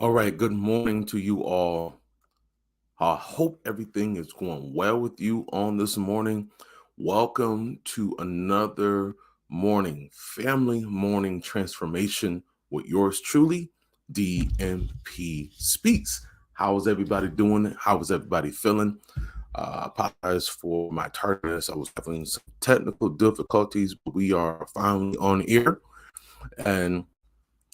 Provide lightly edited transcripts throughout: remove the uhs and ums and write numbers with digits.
All right, good morning to you all. I hope everything is going well with you on this morning. Welcome to another family morning transformation with yours truly, DMP Speaks. How is everybody doing? How is everybody feeling? I apologize for my tardiness. I was having some technical difficulties, but we are finally on air and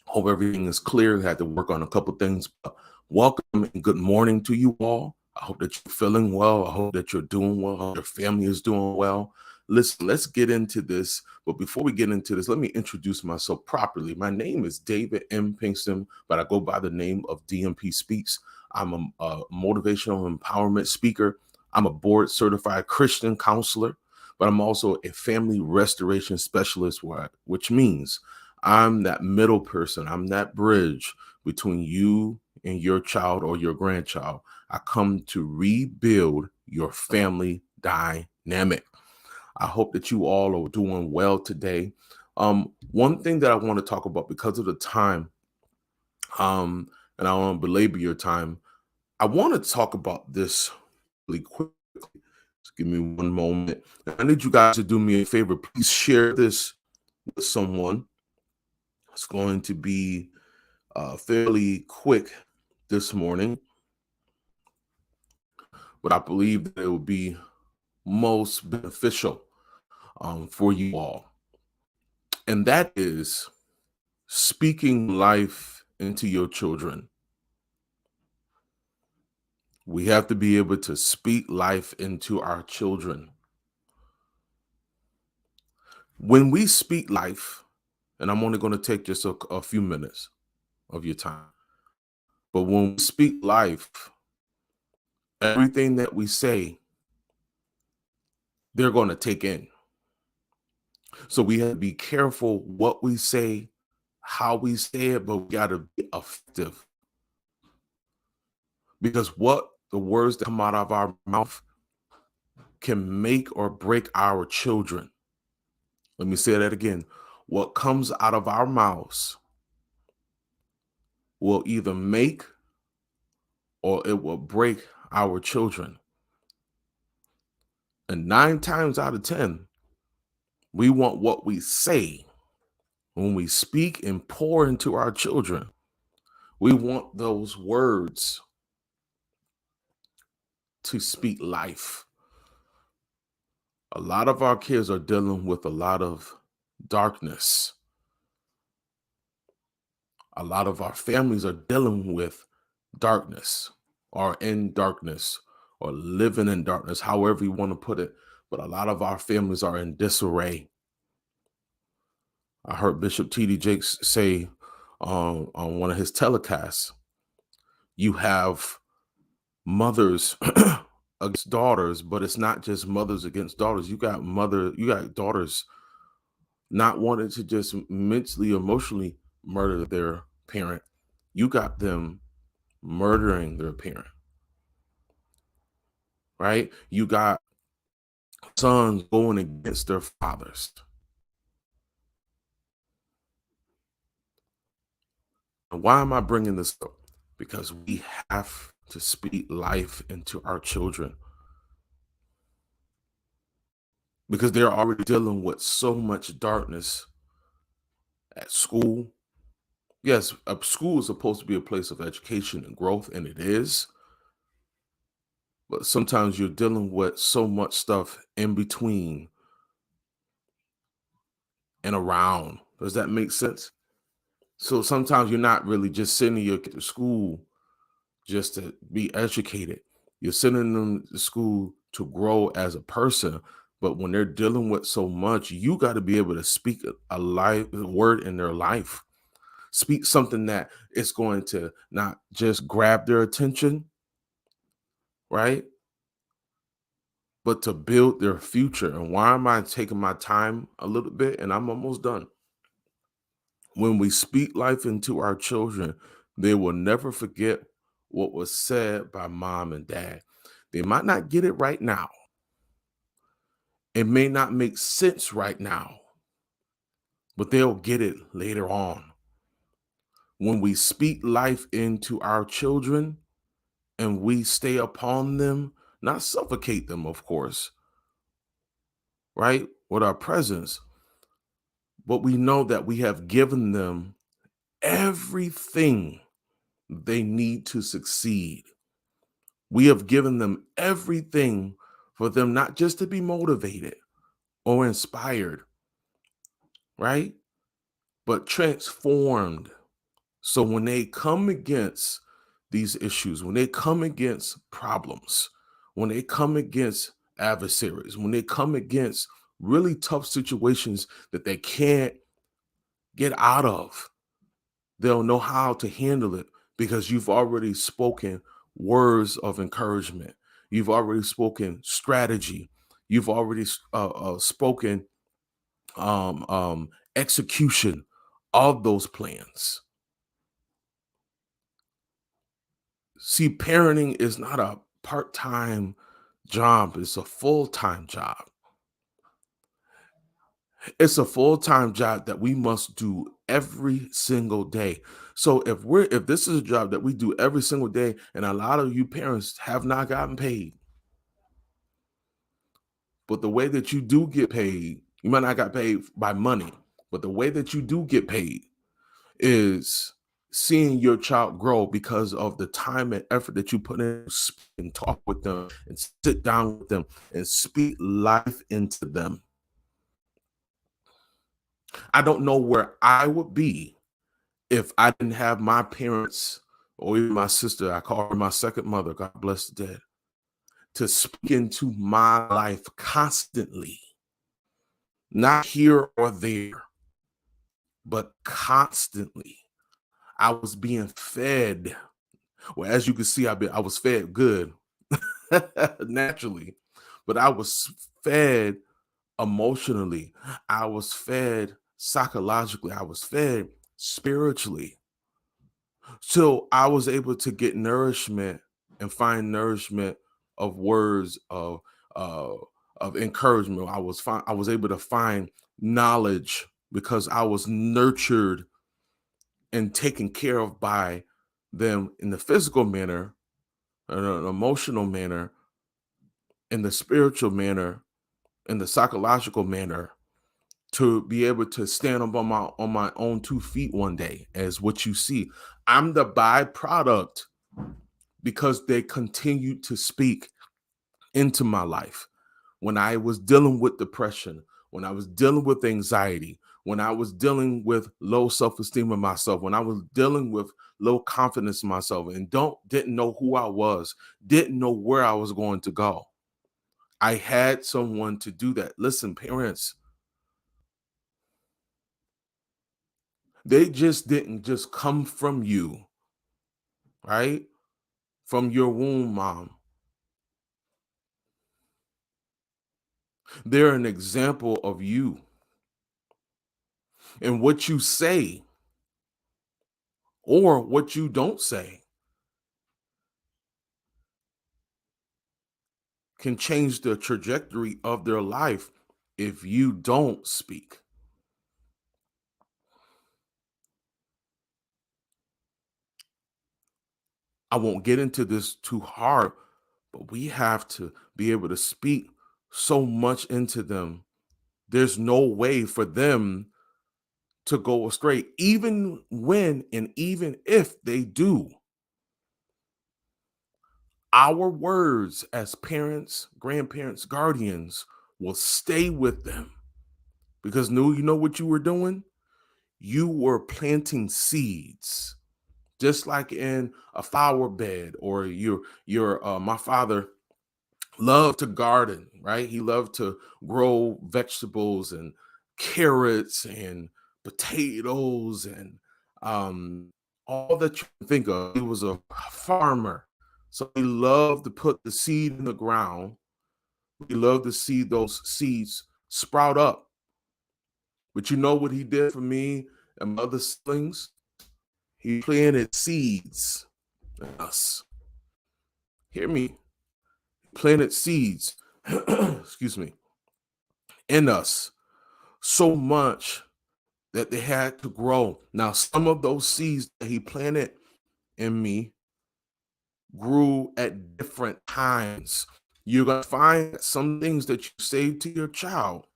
hope everything is clear. Had to work on a couple things. But welcome and good morning to you all. I hope that you're feeling well. I hope that you're doing well. I hope your family is doing well. Listen, let's get into this. But before we get into this, let me introduce myself properly. My name is David M. Pinkston, but I go by the name of DMP Speaks. I'm a motivational empowerment speaker. I'm a board certified Christian counselor, but I'm also a family restoration specialist, which means I'm that middle person. I'm that bridge between you and your child or your grandchild. I come to rebuild your family dynamic. I hope that you all are doing well today. One thing that I want to talk about because of the time, and I don't want to belabor your time, I want to talk about this really quickly. Just give me one moment. I need you guys to do me a favor. Please share this with someone. It's going to be fairly quick this morning, but I believe that it will be most beneficial for you all. And that is speaking life into your children. We have to be able to speak life into our children. When we speak life, and I'm only going to take just a few minutes of your time, but when we speak life, everything that we say, they're going to take in. So we have to be careful what we say, how we say it, but we got to be effective because what the words that come out of our mouth can make or break our children. Let me say that again. What comes out of our mouths will either make or it will break our children. And 9 times out of 10, we want what we say when we speak and pour into our children. We want those words to speak life. A lot of our kids are dealing with a lot of darkness. A lot of our families are dealing with darkness or in darkness or living in darkness, however you want to put it. But a lot of our families are in disarray. I heard Bishop T.D. Jakes say on one of his telecasts, you have mothers against daughters, but it's not just mothers against daughters. You got daughters not wanting to just mentally, emotionally murder their parent. You got them murdering their parent, right? You got sons going against their fathers. And why am I bringing this up? Because we have to speak life into our children because they're already dealing with so much darkness at school. Yes, a school is supposed to be a place of education and growth, and it is. But sometimes you're dealing with so much stuff in between and around. Does that make sense? So sometimes you're not really just sending your kid to school just to be educated. You're sending them to school to grow as a person. But when they're dealing with so much, you got to be able to speak a word in their life. Speak something that is going to not just grab their attention, right? But to build their future. And why am I taking my time a little bit? And I'm almost done. When we speak life into our children, they will never forget what was said by mom and dad. They might not get it right now. It may not make sense right now, but they'll get it later on. When we speak life into our children and we stay upon them, not suffocate them, of course, right? With our presence, but we know that we have given them everything they need to succeed. We have given them everything for them not just to be motivated or inspired, right? But transformed. So when they come against these issues, when they come against problems, when they come against adversaries, when they come against really tough situations that they can't get out of, they'll know how to handle it because you've already spoken words of encouragement. You've already spoken strategy. You've already spoken execution of those plans. See, parenting is not a part-time job, it's a full-time job. It's a full-time job that we must do every single day. So if this is a job that we do every single day, and a lot of you parents have not gotten paid, but the way that you do get paid, you might not got paid by money, but the way that you do get paid is seeing your child grow because of the time and effort that you put in and talk with them and sit down with them and speak life into them. I don't know where I would be if I didn't have my parents or even my sister, I call her my second mother, God bless the dead, to speak into my life constantly, not here or there, but constantly. I was being fed. Well, as you can see, I was fed good naturally, but I was fed emotionally. I was fed psychologically. I was fed spiritually. So I was able to get nourishment and find nourishment of words uh, of encouragement. I was able to find knowledge because I was nurtured and taken care of by them in the physical manner, in an emotional manner, in the spiritual manner, in the psychological manner, to be able to stand up on my own 2 feet one day, as what you see. I'm the byproduct because they continued to speak into my life. When I was dealing with depression, when I was dealing with anxiety, when I was dealing with low self-esteem of myself, when I was dealing with low confidence in myself and didn't know who I was, didn't know where I was going to go. I had someone to do that. Listen, parents, they just didn't just come from you, right? From your womb, mom. They're an example of you. And what you say or what you don't say can change the trajectory of their life if you don't speak. I won't get into this too hard, but we have to be able to speak so much into them. There's no way for them to go astray, even when and even if they do. Our words as parents, grandparents, guardians will stay with them because you know what you were doing? You were planting seeds, just like in a flower bed, or my father loved to garden, right? He loved to grow vegetables and carrots and potatoes and all that you can think of. He was a farmer. So he loved to put the seed in the ground. He loved to see those seeds sprout up. But you know what he did for me and my other siblings? He planted seeds in us. Hear me. Planted seeds, excuse me, in us so much that they had to grow. Now, some of those seeds that he planted in me grew at different times. You're going to find that some things that you say to your child,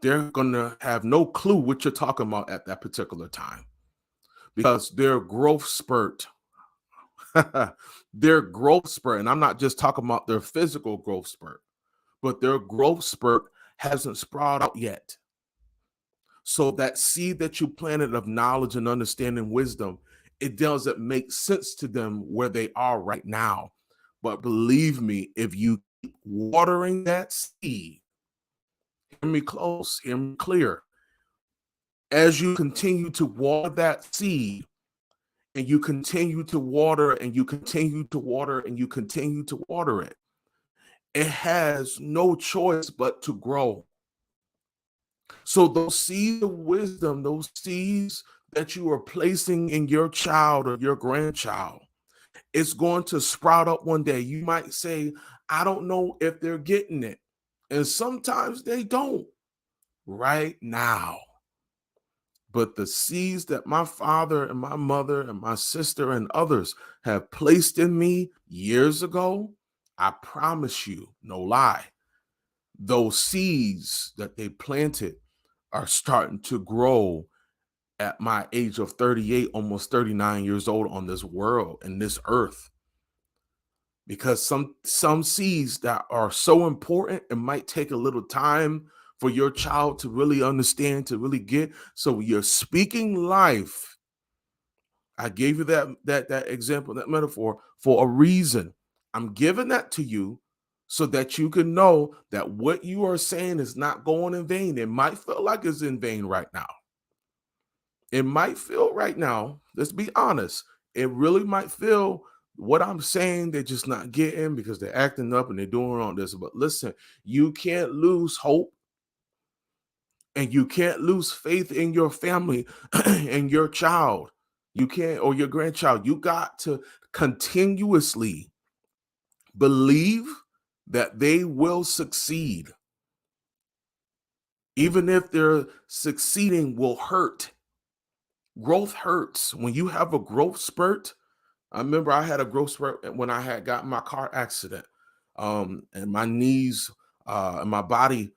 they're going to have no clue what you're talking about at that particular time because their growth spurt, their growth spurt, and I'm not just talking about their physical growth spurt, but their growth spurt hasn't sprouted out yet. So that seed that you planted of knowledge and understanding, wisdom, it doesn't make sense to them where they are right now. But believe me, if you keep watering that seed, hear me close, hear me clear. As you continue to water that seed, and you continue to water, and you continue to water, and you continue to water it, it has no choice but to grow. So those seeds of wisdom, those seeds that you are placing in your child or your grandchild, it's going to sprout up one day. You might say, I don't know if they're getting it. And sometimes they don't right now. But the seeds that my father and my mother and my sister and others have placed in me years ago, I promise you, no lie, those seeds that they planted are starting to grow at my age of 38, almost 39 years old on this world and this earth. Because some seeds that are so important, it might take a little time for your child to really understand, to really get. So you're speaking life. I gave you that example, that metaphor for a reason. I'm giving that to you so that you can know that what you are saying is not going in vain. It might feel like it's in vain right now. It might feel right now, let's be honest, it really might feel what I'm saying they're just not getting because they're acting up and they're doing all this. But listen, you can't lose hope and you can't lose faith in your family and your child. You can't, or your grandchild. You got to continuously believe that they will succeed. Even if their succeeding will hurt. Growth hurts. When you have a growth spurt, I remember I had a growth spurt when I had gotten my car accident, and my knees and my body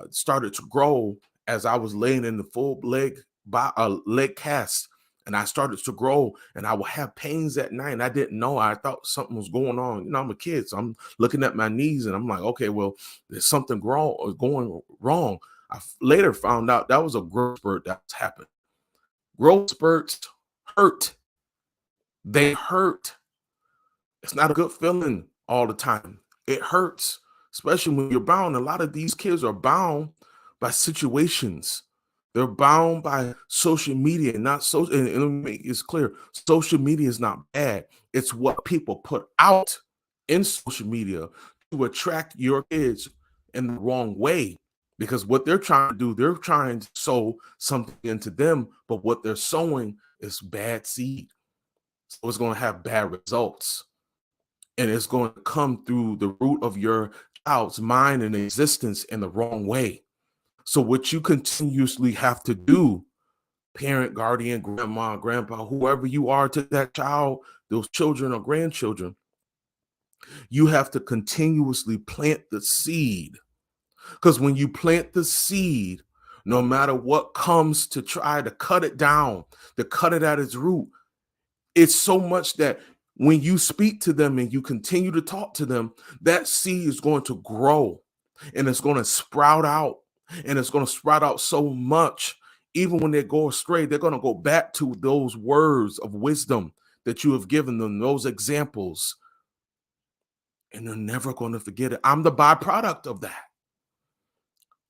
started to grow as I was laying in the full leg cast, and I started to grow, and I would have pains at night, and I didn't know. I thought something was going on. You know, I'm a kid, so I'm looking at my knees, and I'm like, okay, well, there's something going wrong. I later found out that was a growth spurt that's happened. Growth spurts hurt. They hurt. It's not a good feeling all the time. It hurts, especially when you're bound. A lot of these kids are bound by situations. They're bound by social media, not social. And let me make it clear: social media is not bad. It's what people put out in social media to attract your kids in the wrong way. Because what they're trying to do, they're trying to sow something into them, but what they're sowing is bad seed. So it's going to have bad results. And it's going to come through the root of your child's mind and existence in the wrong way. So what you continuously have to do, parent, guardian, grandma, grandpa, whoever you are to that child, those children or grandchildren, you have to continuously plant the seed. Because when you plant the seed, no matter what comes to try to cut it down, to cut it at its root, it's so much that when you speak to them and you continue to talk to them, that seed is going to grow and it's going to sprout out, and it's going to sprout out so much. Even when they go astray, they're going to go back to those words of wisdom that you have given them, those examples, and they're never going to forget it. I'm the byproduct of that.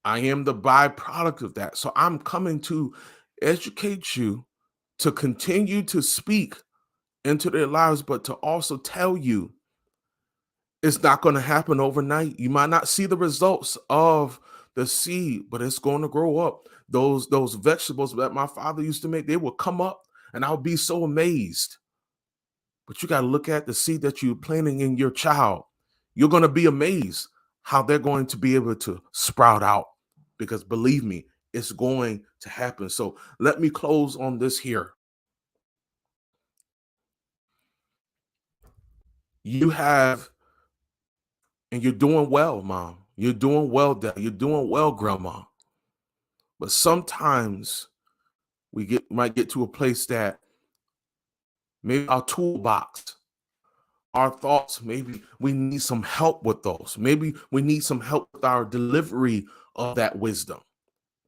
I am the byproduct of that. So I'm coming to educate you to continue to speak into their lives, but to also tell you it's not going to happen overnight. You might not see the results of the seed, but it's going to grow up. Those vegetables that my father used to make, they would come up and I would be so amazed. But you got to look at the seed that you're planting in your child. You're going to be amazed how they're going to be able to sprout out. Because believe me, it's going to happen. So let me close on this here. You have, and you're doing well, mom. You're doing well, dad. You're doing well, grandma. But sometimes might get to a place that maybe our toolbox, our thoughts, maybe we need some help with those. Maybe we need some help with our delivery of that wisdom.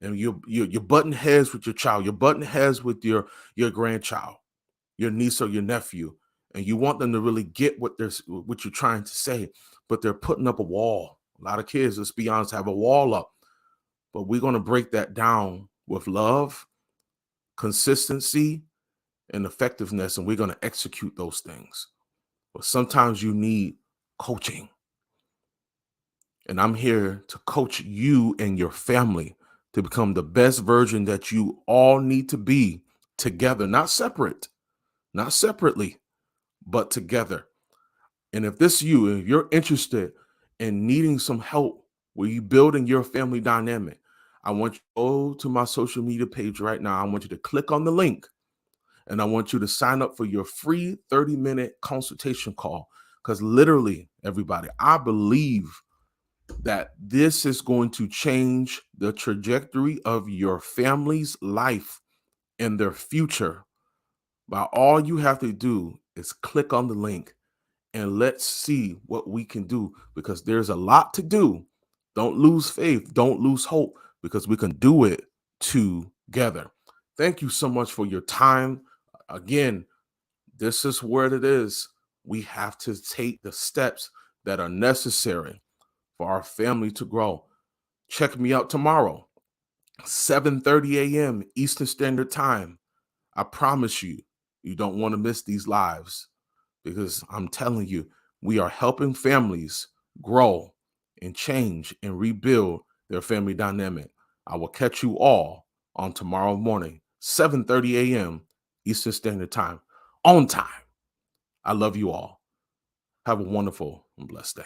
And you're butting heads with your child, you're butting heads with your grandchild, your niece or your nephew, and you want them to really get what you're trying to say, but they're putting up a wall. A lot of kids, let's be honest, have a wall up. But we're going to break that down with love, consistency, and effectiveness, and we're going to execute those things. But sometimes you need coaching. And I'm here to coach you and your family to become the best version that you all need to be together, not separate, not separately, but together. And if this you, if you're interested in needing some help with you building your family dynamic, I want you to go to my social media page right now. I want you to click on the link and I want you to sign up for your free 30-minute consultation call. Because literally, everybody, I believe that this is going to change the trajectory of your family's life and their future. But all you have to do is click on the link and let's see what we can do, because there's a lot to do. Don't lose faith, don't lose hope, because we can do it together. Thank you so much for your time. Again, this is where it is. We have to take the steps that are necessary for our family to grow. Check me out tomorrow, 7:30 a.m. Eastern Standard Time. I promise you, you don't want to miss these lives, because I'm telling you, we are helping families grow and change and rebuild their family dynamic. I will catch you all on tomorrow morning, 7:30 a.m. Eastern Standard Time, on time. I love you all. Have a wonderful and blessed day.